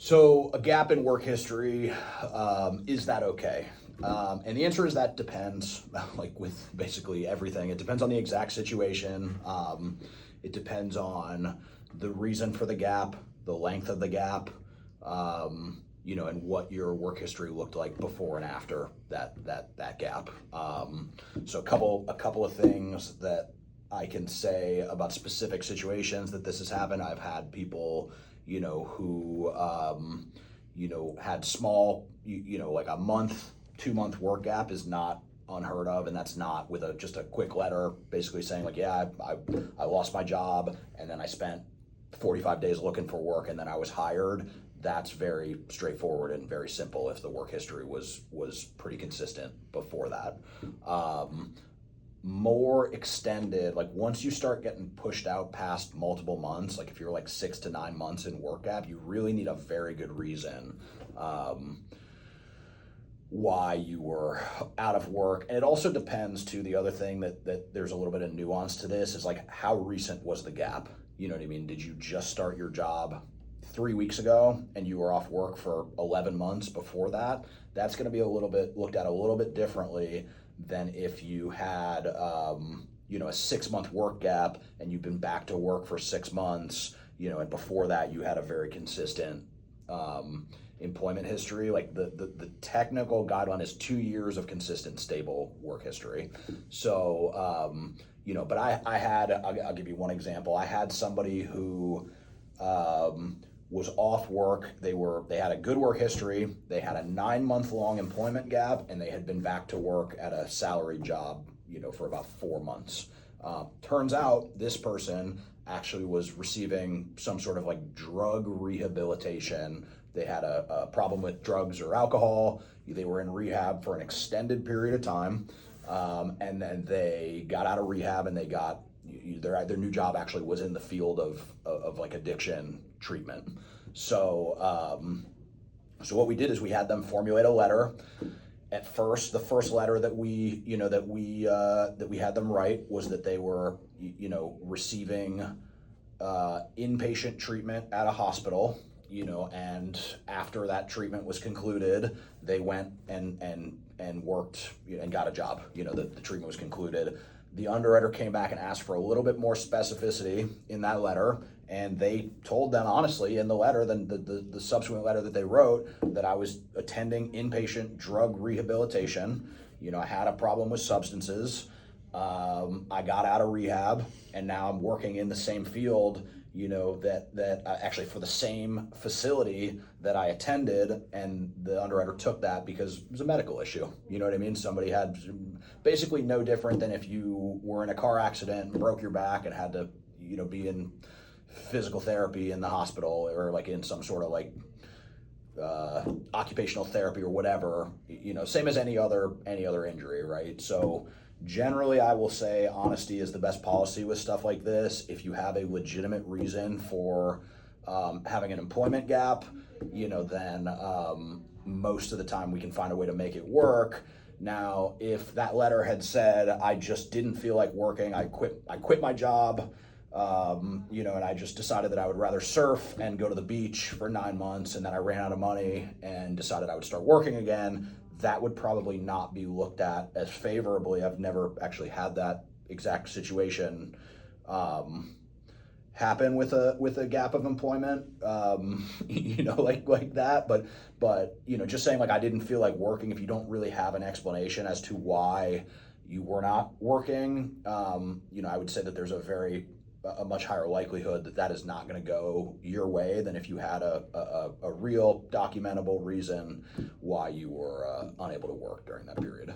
So a gap in work history, is that okay? And the answer is that depends, like with basically everything. It depends on the exact situation. It depends on the reason for the gap, the length of the gap, and what your work history looked like before and after that gap. So a couple of things that I can say about specific situations that this has happened. I've had people, who, had small, like a month, 2 month work gap is not unheard of, and that's not with just a quick letter basically saying like, yeah, I lost my job and then I spent 45 days looking for work and then I was hired. That's very straightforward and very simple if the work history was pretty consistent before that. More extended, like once you start getting pushed out past multiple months, like if you're like 6 to 9 months in work gap, you really need a very good reason why you were out of work. And it also depends to the other thing that there's a little bit of nuance to this is like how recent was the gap? You know what I mean? Did you just start your job 3 weeks ago and you were off work for 11 months before that? That's going to be a little bit looked at a little bit differently than if you had, a 6 month work gap and you've been back to work for 6 months, and before that you had a very consistent employment history. Like the technical guideline is 2 years of consistent, stable work history. So, but I'll give you one example. I had somebody who, was off work. They had a good work history. They had a 9 month long employment gap, and they had been back to work at a salaried job, for about 4 months. Turns out this person actually was receiving some sort of like drug rehabilitation. They had a problem with drugs or alcohol. They were in rehab for an extended period of time, and then they got out of rehab and they got their new job actually was in the field of like addiction treatment. So what we did is we had them formulate a letter. At first, the first letter that we had them write was that they were receiving inpatient treatment at a hospital, and after that treatment was concluded, they went and worked and got a job. The treatment was concluded. The underwriter came back and asked for a little bit more specificity in that letter, and they told them honestly in the letter, then the subsequent letter that they wrote, that I was attending inpatient drug rehabilitation. I had a problem with substances. I got out of rehab, and now I'm working in the same field, that actually for the same facility that I attended, and the underwriter took that because it was a medical issue. You know what I mean? Somebody had basically no different than if you were in a car accident and broke your back and had to, be in physical therapy in the hospital or like in some sort of like occupational therapy or whatever, same as any other injury, right? So generally, I will say honesty is the best policy with stuff like this. If you have a legitimate reason for having an employment gap, then most of the time we can find a way to make it work. Now, if that letter had said, I just didn't feel like working, I quit my job, and I just decided that I would rather surf and go to the beach for 9 months, and then I ran out of money and decided I would start working again, that would probably not be looked at as favorably. I've never actually had that exact situation happen with a gap of employment, like that. But just saying like I didn't feel like working, if you don't really have an explanation as to why you were not working, I would say that there's a much higher likelihood that is not going to go your way than if you had a real documentable reason why you were unable to work during that period.